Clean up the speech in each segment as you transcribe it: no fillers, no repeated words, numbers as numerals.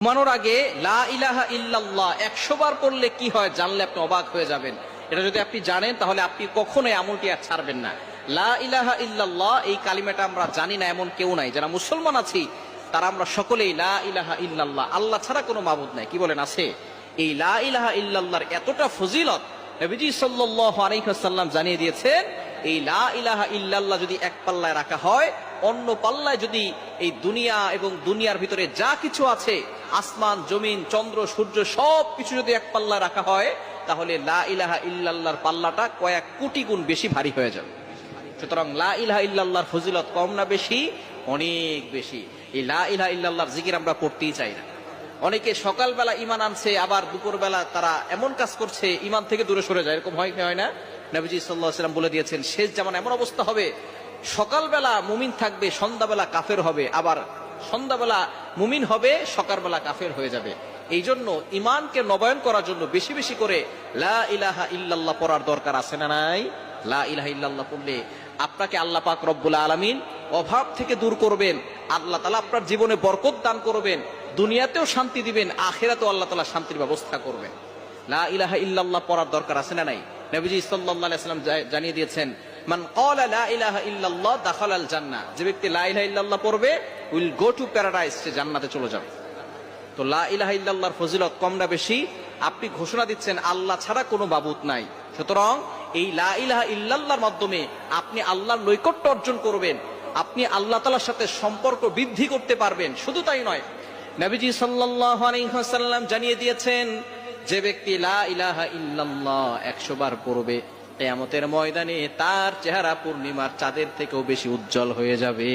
ঘুমানোর আগে লা ইলাহা ইল্লাল্লাহ 100 বার পড়লে কি হয় জানলে আপনি অবাক হয়ে যাবেন। এটা যদি আপনি জানেন তাহলে আপনি কখনোই আমলটি আর ছাড়বেন না। লা ইলাহা ইল্লাল্লাহ এই কালিমাটা আমরা জানি না এমন কেউ নাই। যারা মুসলমান আছি তারা আমরা সকলেই লা ইলাহা ইল্লাল্লাহ, আল্লাহ ছাড়া কোনো মাবুদ নাই। কি বলেন আছে? এই লা ইলাহা ইল্লাল্লাহর এতটা ফজিলত নবীজি সাল্লাল্লাহু আলাইহি ওয়াসাল্লাম জানিয়ে দিয়েছেন। এই লা ইলাহা ইল্লাল্লাহ যদি এক পাল্লায় রাখা হয়, অন্য পাল্লায় যদি এই দুনিয়া এবং দুনিয়ার ভিতরে যা কিছু আছে, আসমান জমিন চন্দ্র সূর্য সব কিছু যদি এক পাল্লায় রাখা হয়, তাহলে লা ইলাহা ইল্লাল্লাহর পাল্লাটা কয়েক কোটি গুণ বেশি ভারী হয়ে যাবে। সুতরাং লা ইলাহা ইল্লাল্লাহর ফজিলত কম না বেশি? অনেক বেশি। এই লা ইলাহা ইল্লাল্লাহর জিকির আমরা করতেই চাই না। অনেকে সকালবেলা ঈমান আনছে, আবার দুপুরবেলা তারা এমন কাজ করছে ঈমান থেকে দূরে সরে যায়। এরকম হয় কি হয় না? নবীজি সাল্লাল্লাহু আলাইহি ওয়াসাল্লাম বলে দিয়েছেন, শেষ জামানে এমন অবস্থা হবে, সকালবেলা মুমিন থাকবে, সন্ধ্যাবেলা কাফের হবে, আবার সন্ধ্যাবেলা মুমিন হবে, সকালবেলা কাফের হয়ে যাবে। এই জন্য ঈমানকে নবায়ন করার জন্য বেশি বেশি করে লা ইলাহা ইল্লাল্লাহ পড়ার দরকার আছে না নাই? লা ইলাহা ইল্লাল্লাহ পড়লে আপনাকে আল্লাহ পাক রব্বুল আলামিন অভাব থেকে দূর করবেন, আল্লাহ তাআলা আপনার জীবনে বরকত দান করবেন, দুনিয়াতেও শান্তি দিবেন, আখিরাতেও আল্লাহ তাআলা শান্তির ব্যবস্থা করবেন। লা ইলাহা ইল্লাল্লাহ পড়ার দরকার আছে না নাই? নবীজি সাল্লাল্লাহু আলাইহি ওয়াসাল্লাম জানিয়ে দিয়েছেন, মান ক্বালা লা ইলাহা ইল্লাল্লাহ দাখালাল জান্নাহ, যে ব্যক্তি লা ইলাহা ইল্লাল্লাহ পড়বে উইল গো টু প্যারাডাইস, সে জান্নাতে চলে যাবে। তো লা ইলাহা ইল্লাল্লাহর ফজিলত কম না বেশি? আপনি ঘোষণা দিচ্ছেন আল্লাহ ছাড়া কোনো মাবুদ নাই। সুতরাং এই লা ইলাহা ইল্লাল্লাহর মাধ্যমে আপনি আল্লাহর নৈকট্য অর্জন করবেন, আপনি আল্লাহ তাআলার সাথে সম্পর্ক বৃদ্ধি করতে পারবেন। শুধু তাই নয়, নবীজি সাল্লাল্লাহু আলাইহি ওয়াসাল্লাম জানিয়ে দিয়েছেন, যে ব্যক্তি লা ইলাহা ইল্লাল্লাহ 100 বার পড়বে, কিয়ামতের ময়দানে তার চেহারা পূর্ণিমার চাঁদের থেকেও বেশি উজ্জ্বল হয়ে যাবে।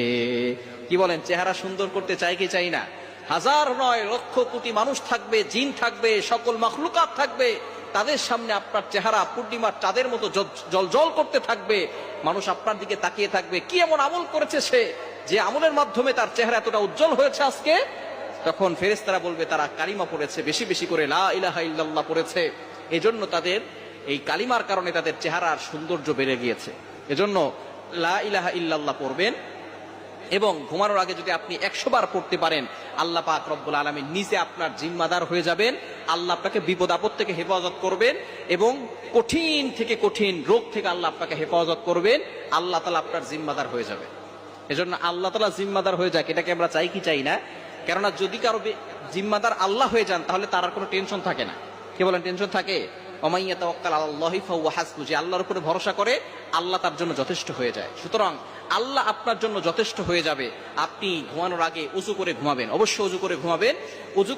কি বলেন? চেহারা সুন্দর করতে চাই কি চাই না? হাজার নয় লক্ষ কোটি মানুষ থাকবে, জিন থাকবে, সকল মাখলুকাত থাকবে, তাদের সামনে আপনার চেহারা পূর্ণিমার চাঁদের মতো জলজল করতে থাকবে। মানুষ আপনার দিকে তাকিয়ে থাকবে, কি এমন আমল করেছে সে, যে আমলের মাধ্যমে তার চেহারা এতটা উজ্জ্বল হয়েছে আজকে। তখন ফেরেশতারা বলবে তারা কালিমা পড়েছে, বেশি বেশি করে লা ইলাহা ইল্লাল্লাহ পড়েছে, এজন্য তাদের এই কালিমার কারণে তাদের চেহারার সৌন্দর্য বেড়ে গিয়েছে। এজন্য লা ইলাহা ইল্লাল্লাহ পড়বেন, এবং ঘুমানোর আগে যদি আপনি 100 বার পড়তে পারেন, আল্লাহ পাক রব্বুল আলামিন নিজে আপনার জিম্মাদার হয়ে যাবেন। আল্লাহ আপনাকে বিপদ আপদ থেকে হেফাজত করবেন, এবং কঠিন থেকে কঠিন রোগ থেকে আল্লাহ আপনাকে হেফাজত করবেন। আল্লাহ তাআলা আপনার জিম্মাদার হয়ে যাবে। এজন্য আল্লাহ তাআলা জিম্মাদার হয়ে যাক, এটাকে আমরা চাই কি চাই না? কেননা যদি কারো জিম্মাদার আল্লাহ হয়ে যান, তাহলে তার কোনো টেনশন থাকে না। কি বলেন? টেনশন থাকে? ওয়া মান ইয়াতাওয়াক্কাল আলাল্লাহি ফাহুয়া হাসবুহ, যে আল্লাহর উপরে ভরসা করে আল্লাহ তার জন্য যথেষ্ট হয়ে যায়। সুতরাং আল্লাহ আপনার জন্য যথেষ্ট হয়ে যাবে। আপনি ঘুমানোর আগে উযু করে ঘুমাবেন, অবশ্যই উযু করে ঘুমাবেন। উযু